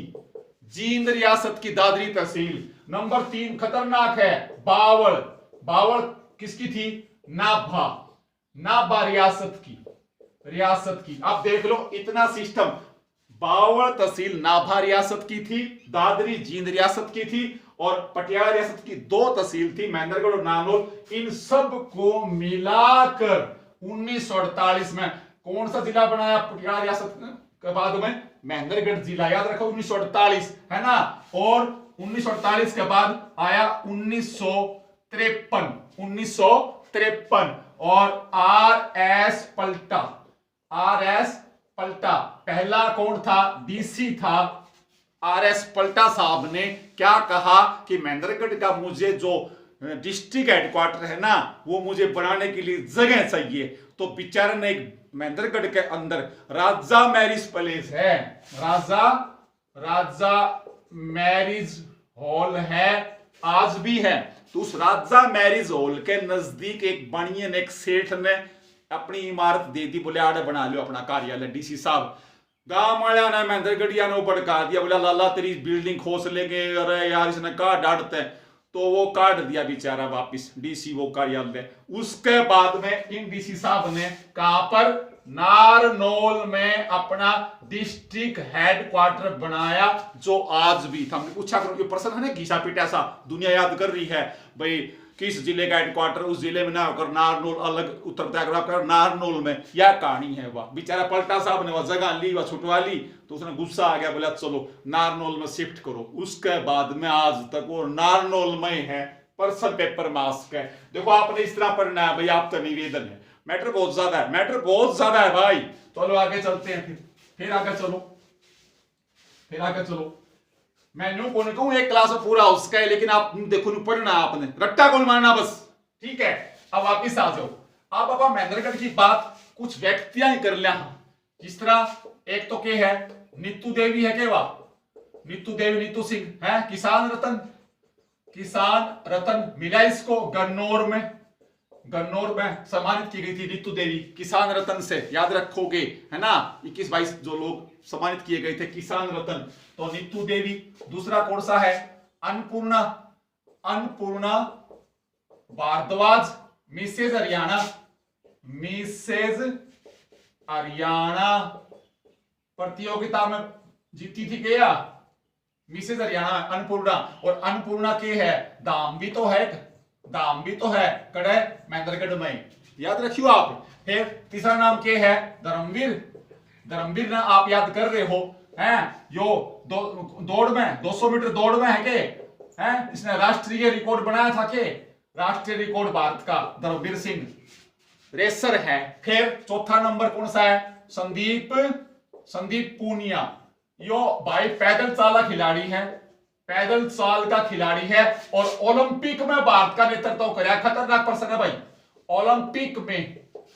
जींद रियासत की दादरी तहसील। नंबर 3 खतरनाक है, बावल, बावल किसकी थी, नाभा, नाभा रियासत की, रियासत की। आप देख लो इतना सिस्टम, बावल तहसील नाभा रियासत की थी, दादरी जींद रियासत की थी, और पटियाला रियासत की 2 तहसील थी, महेंद्रगढ़ और नारनौल। इन सब को मिलाकर 1948 में कौन सा जिला बनाया पटियाला रियासत के बाद में, महेंद्रगढ़ जिला, याद रखो 1948 है ना। और 1948 के बाद आया 1953, 1953 और आर.एस. पलटा, आर.एस. पलटा पहला कौन था, डीसी था। आर.एस. पलटा साहब ने क्या कहा कि महेंद्रगढ़ का मुझे जो डिस्ट्रिक्ट हेडक्वार्टर है ना, वो मुझे बनाने के लिए जगह चाहिए। तो बेचारे ने एक महेंद्रगढ़ के अंदर राजा मैरिज पैलेस है, राजा मैरिज हॉल है, आज भी है। तो उस राजा मैरिज हॉल के नजदीक एक बनियन, एक सेठ ने अपनी इमारत दे दी, बोले आड़े बना लो अपना कार्यालय। डीसी साहब गांव वाले ने महेंद्रगढ़िया ने भड़का दिया, बोला लाला तेरी बिल्डिंग खोस लेंगे, अरे यार इसने कहा डांटते हैं, तो वो काट दिया बेचारा वापिस डीसी वो कार्यालय। उसके बाद में इन डीसी साहब ने कहां पर, नारनौल में अपना डिस्ट्रिक्ट हेडक्वार्टर बनाया, जो आज भी था। हमने पूछा करो, प्रश्न है ना घिसा पीटा सा, दुनिया याद कर रही है भाई किस जिले का हेडक्वार्टर, उस जिले में ना होकर नारनौल अलग, उत्तर प्रदेश का नारनौल में, यह कहानी है। वह बेचारा पलटा साहब ने वह जगह ली, वह छुटवा ली, तो उसने गुस्सा आ गया, बोला चलो नारनौल में शिफ्ट करो। उसके बाद में आज तक वो नारनौल में है, पर्सन पेपर मास्क है। देखो आपने इस तरह पढ़ना है भाई, आपका निवेदन है, मैटर बहुत ज्यादा है, मैटर बहुत ज्यादा है भाई। चलो आगे चलते हैं, फिर आगे चलो, फिर आगे चलो। मैं न्यू को नहीं कहूं एक क्लास में पूरा उसका है, लेकिन आप देखो नहीं पढ़ना, आपने रट्टा कौन मारना बस, ठीक है। अब वापिस आ जाओ, आप बाबा महेंद्रगढ़ की बात कुछ व्यक्तियां ही कर लिया, जिस तरह एक तो के है नीतू देवी है, के वाह नीतू देवी, नीतू सिंह है, किसान रतन, किसान रतन मिला इसको गन्नौर में, गन्नौर में सम्मानित की गई थी नीतू देवी किसान रतन से, याद रखोगे है ना। 21-22 जो लोग सम्मानित किए गए थे किसान रतन, तो नीतू देवी। दूसरा कौन सा है, अन्नपूर्णा, अन्नपूर्णा भारद्वाज, मिसेज हरियाणा, मिसेज हरियाणा प्रतियोगिता में जीती थी क्या, मिसेज हरियाणा अन्नपूर्णा। और अन्नपूर्णा के है दाम भी तो है, दाम भी तो है कड़े महेंद्रगढ़ में, याद रखियो आप। फिर तीसरा नाम के है धर्मवीर, धर्मवीर ना आप याद कर रहे हो हैं, यो दौड़ में 200 मीटर दौड़ में है के हैं, इसने राष्ट्रीय रिकॉर्ड बनाया था के, राष्ट्रीय रिकॉर्ड भारत का धर्मवीर सिंह रेसर है। फिर चौथा नंबर कौन सा है, संदीप, संदीप पूनिया, यो भाई पैदल चाला खिलाड़ी है, पैदल चाल का खिलाड़ी है और ओलंपिक में भारत का नेतृत्व कराया। खतरनाक प्रश्न है भाई।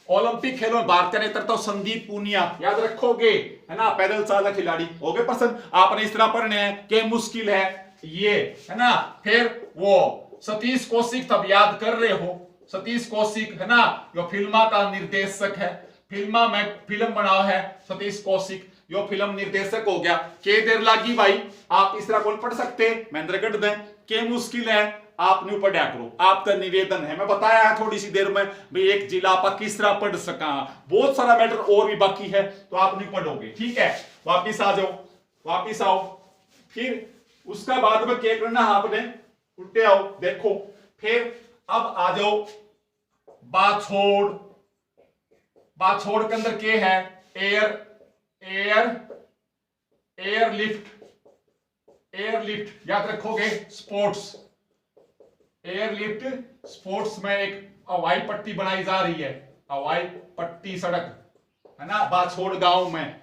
ओलंपिक खेलों में भारत का नेतृत्व संदीप पूनिया, याद रखोगे, है ना, पैदल चाल का खिलाड़ी। हो गए प्रश्न, आपने इस तरह पढ़ने हैं कि मुश्किल है ये, है ना। फिर वो सतीश कौशिक, तब याद कर रहे हो, सतीश कौशिक, है ना, जो फिल्मा का निर्देशक है, फिल्मा में फिल्म बनाओ है सतीश कौशिक, यो फिल्म निर्देशक हो गया। के देर लागी भाई, आप इस तरह कौन पढ़ सकते, महेंद्रगढ़ दें के मुश्किल है, आपने ऊपर पढ़ा करो। आपका निवेदन है, मैं बताया है थोड़ी सी देर में भाई एक जिला आप किस तरह पढ़ सका, बहुत सारा मैटर और भी बाकी है, तो आप नहीं पढ़ोगे, ठीक है। वापिस आ जाओ, वापिस आओ। फिर उसका बाद में क्या करना है आपने, उल्टे आओ, देखो। फिर अब आ जाओ बाछोड़। बाछोड़ के अंदर क्या है, एयरलिफ्ट याद रखोगे, स्पोर्ट्स, एयरलिफ्ट स्पोर्ट्स में एक हवाई पट्टी बनाई जा रही है, हवाई पट्टी सड़क, है ना, बाछोड़ गांव में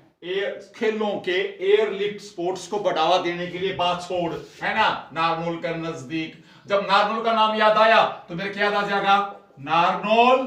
खेलों के एयरलिफ्ट स्पोर्ट्स को बढ़ावा देने के लिए बाछोड़, है ना, नारनौल के नजदीक। जब नारनौल का नाम याद आया तो मेरे क्या याद आ जाएगा, नारनौल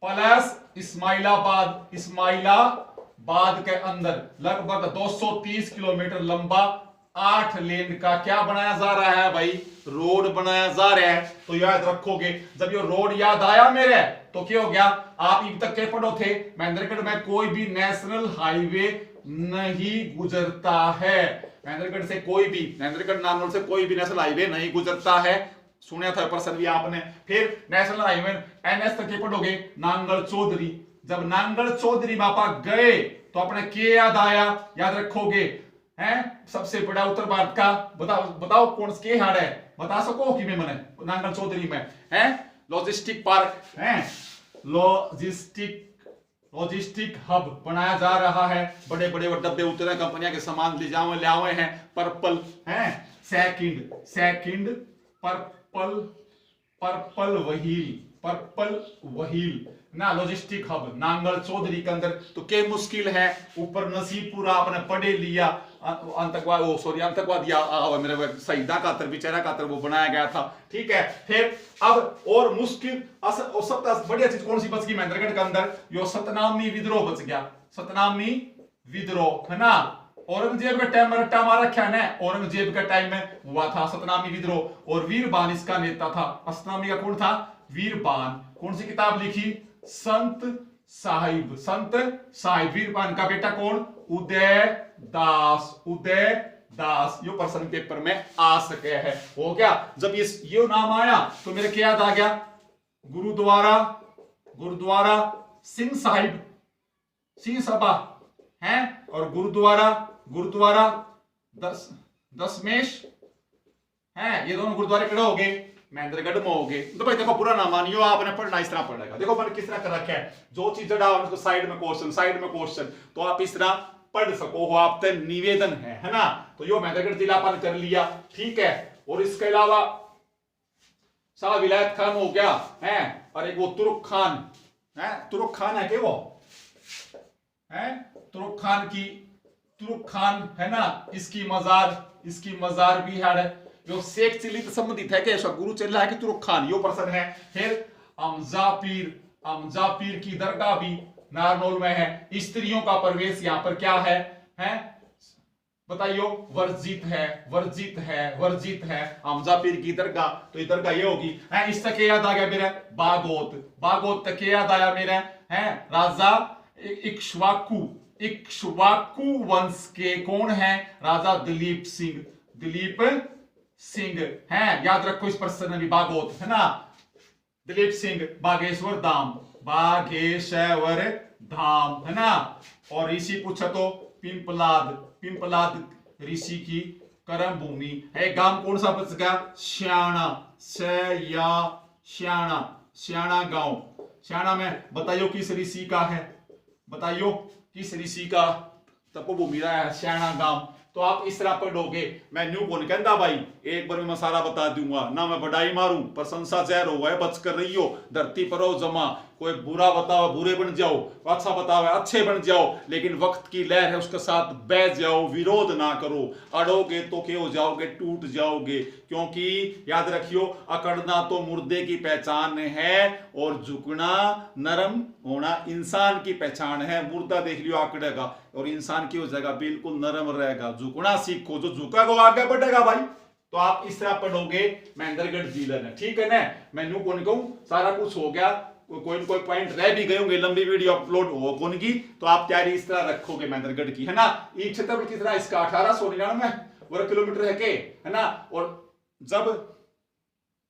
प्लस इस्माइलाबाद। इस्माइलाबाद के अंदर लगभग 230 किलोमीटर लंबा 8 लेन का क्या बनाया जा रहा है भाई, रोड बनाया जा रहा है। तो याद रखोगे, जब ये रोड याद आया मेरे तो क्या हो गया, आप अब तक क्या पढ़ो थे, महेंद्रगढ़ में कोई भी नेशनल हाईवे नहीं गुजरता है। महेंद्रगढ़ से कोई भी, महेंद्रगढ़ नारनौल से कोई भी नेशनल हाईवे नहीं गुजरता है, सुना था प्रश्न भी आपने। फिर नेशनल हाईवे एनएच तक पढ़ोगे, नांगल चौधरी। जब नांगल चौधरी बापा गए तो अपने के याद आया, याद रखोगे, हैं, सबसे बड़ा उत्तर भारत का, बताओ कौन से हाड़ है, बता सको कि मैं मने नांगल चौधरी में है, लॉजिस्टिक पार्क है, लॉजिस्टिक हब बनाया जा रहा है। बड़े बड़े डब्बे उतरे, कंपनियां के सामान ले आवे हैं। पर्पल है, सेकंड पर्पल वहील ना, लॉजिस्टिक हब नांगल चौधरी के अंदर। तो के मुश्किल है, ऊपर नसीबपुरा आपने पढ़े लिया, आतंकवाद या मेरे शहीदा खातर, बेचारा खातर वो बनाया गया था, ठीक है। फिर अब और मुश्किल सबसे बढ़िया चीज कौन सी बच गई महेंद्रगढ़ के अंदर, यो सतनामी विद्रोह बच गया। सतनामी विद्रोह, है ना, औरंगजेब के टाइम में रट्टा मार रखा है, औरंगजेब के टाइम में हुआ था सतनामी विद्रोह, और वीरबान इसका नेता था। सतनामी का कौन था, वीरबान। कौन सी किताब लिखी, संत साहिब वीरबान का बेटा कौन, उदय दास। यो प्रश्न पेपर में आ सके है, हो गया। जब ये नाम आया तो मेरे क्या याद आ गया, गुरुद्वारा सिंह साहिब, सिंह सभा है, और गुरुद्वारा दशमेश है, ये दोनों गुरुद्वारे कड़े हो गए, महेंद्रगढ़ में हो गए। तो भाई देखो पूरा ना मानियो, आपने पढ़ना इस तरह पढ़ेगा। देखो मैंने किस तरह कर रखा है, जो चीज डाल उसको साइड में क्वेश्चन, तो आप इस तरह पढ़ सको हो, आप तक निवेदन है ना। तो यो महेंद्रगढ़ जिला पर कर लिया, ठीक है। और इसके अलावा शाह विलायत खान हो गया है, और एक वो तुरुक खान है के वो है, तुरुक खान है ना, इसकी मजार भी है, जो शेख चिल्ली से संबंधित है कि गुरु चल रहा है कि तुरुक खान, यो प्रश्न है। फिर अमजा पीर की दरगाह भी नारनौल में है। स्त्रियों का प्रवेश यहाँ पर क्या है, बताइयो, वर्जित है। अमजा पीर की दरगाह, तो ये दरगाह ये होगी। इस तक याद आ गया मेरे, बागोत तक याद आया मेरे, राजा इक्ष्वाकु वंश के कौन है, राजा दलीप सिंह है, याद रखो इस प्रश्न में भी, बागोत है ना, दलीप सिंह। बागेश्वर धाम है ना। और ऋषि पूछा तो पिंपलाद ऋषि की कर्म भूमि है। गांव कौन सा बच गया, श्याणा गांव। श्याणा में बताइयो किस ऋषि का है, बताइयो किस ऋषि का तपोभूमि रहा है श्याणा गांव। तो आप इस तरह पढ़ोगे। मैं न्यू कौन कहता भाई, एक बार मैं सारा बता दूंगा ना, मैं बढ़ाई मारूं, प्रशंसा जहर हो है, बच कर रही हो, धरती पर हो जमा, कोई बुरा बताओ बुरे बन जाओ, अच्छा बताओ अच्छे बन जाओ, लेकिन वक्त की लहर है उसके साथ बैठ जाओ, विरोध ना करो। अड़ोगे तो क्या हो जाओगे, टूट जाओगे। क्योंकि याद रखियो, अकड़ना तो मुर्दे की पहचान है और झुकना नरम होना इंसान की पहचान है। मुर्दा देख लियो आकड़ेगा और इंसान की हो जाएगा बिल्कुल नरम रहेगा। झुकना सीखो, जो झुका वो आगे बढ़ेगा भाई। तो आप इस तरह पढ़ोगे महेंद्रगढ़ जिला है, ठीक है ना। मैनू कौन कहूं, सारा कुछ हो गया, कोई न कोई पॉइंट रह भी गए होंगे, लंबी वीडियो अपलोड हो कौन की, तो आप तैयारी इस तरह रखोगे महेंद्रगढ़ की, है ना। ई क्षेत्रफल कितना इसका 1899 वर्ग किलोमीटर है के, है ना। और जब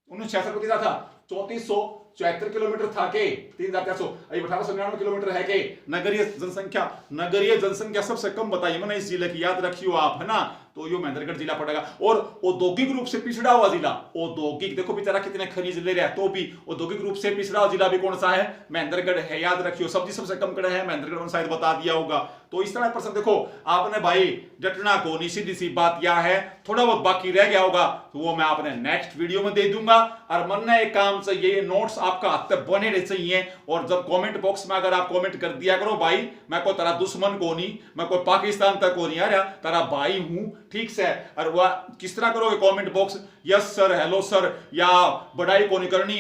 1966 कितना था, 3474 किलोमीटर था के, 3400, अभी 1899 किलोमीटर है के। नगरीय जनसंख्या सबसे कम बताइए मैंने इस जिले की, याद रखियो आप, है ना। तो यो महेंद्रगढ़ जिला पड़ेगा। और औद्योगिक रूप से पिछड़ा हुआ जिला, औद्योगिक देखो बेचारा कितने खनिज ले रहा है, तो भी औद्योगिक रूप से पिछड़ा हुआ जिला भी कौन सा है, महेंद्रगढ़ है, याद रखियो। सब्जी सबसे कम कड़ा है महेंद्रगढ़, शायद बता दिया होगा। तो इस तरह प्रश्न देखो आपने भाई डटना को नहीं, सीधी सी बात यह है, थोड़ा बहुत बाकी रह गया होगा तो वो मैं आपने नेक्स्ट वीडियो में दे दूंगा। और मन ने एक काम चाहिए, नोट्स आपका हाथ तक बने रहे चाहिए। और जब कमेंट बॉक्स में अगर आप कमेंट कर दिया करो भाई मैं कोई तेरा दुश्मन को नहीं, मैं कोई पाकिस्तान तक को नहीं आ रहा, तेरा भाई हूं, ठीक से। और वह किस तरह करोगे comment box, yes sir, hello sir, या बड़ाई को नहीं करनी,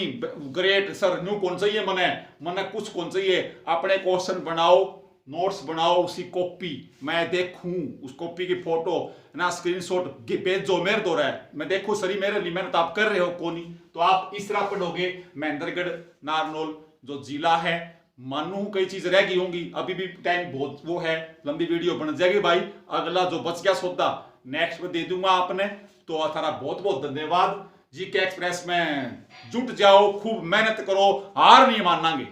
ग्रेट सर, न्यू कौन चाहिए मने कुछ कौन चाहिए, अपने क्वेश्चन बनाओ, नोट्स बनाओ, उसी कॉपी मैं देखूं, उस कॉपी की फोटो ना स्क्रीनशॉट भेजो मेरे दो रहा है, मैं देखूं सरी मेरे लिए मेहनत आप कर रहे हो कोनी। तो आप इस तरह पढ़ोगे महेंद्रगढ़ नारनौल जो जिला है। मानू कई चीज रह गई होंगी, अभी भी टाइम बहुत वो है, लंबी वीडियो बन जाएगी भाई। अगला जो बच गया सौदा नेक्स्ट में दे दूंगा आपने। तो थारा बहुत बहुत धन्यवाद। जीके एक्सप्रेस में जुट जाओ, खूब मेहनत करो, हार नहीं मानांगे।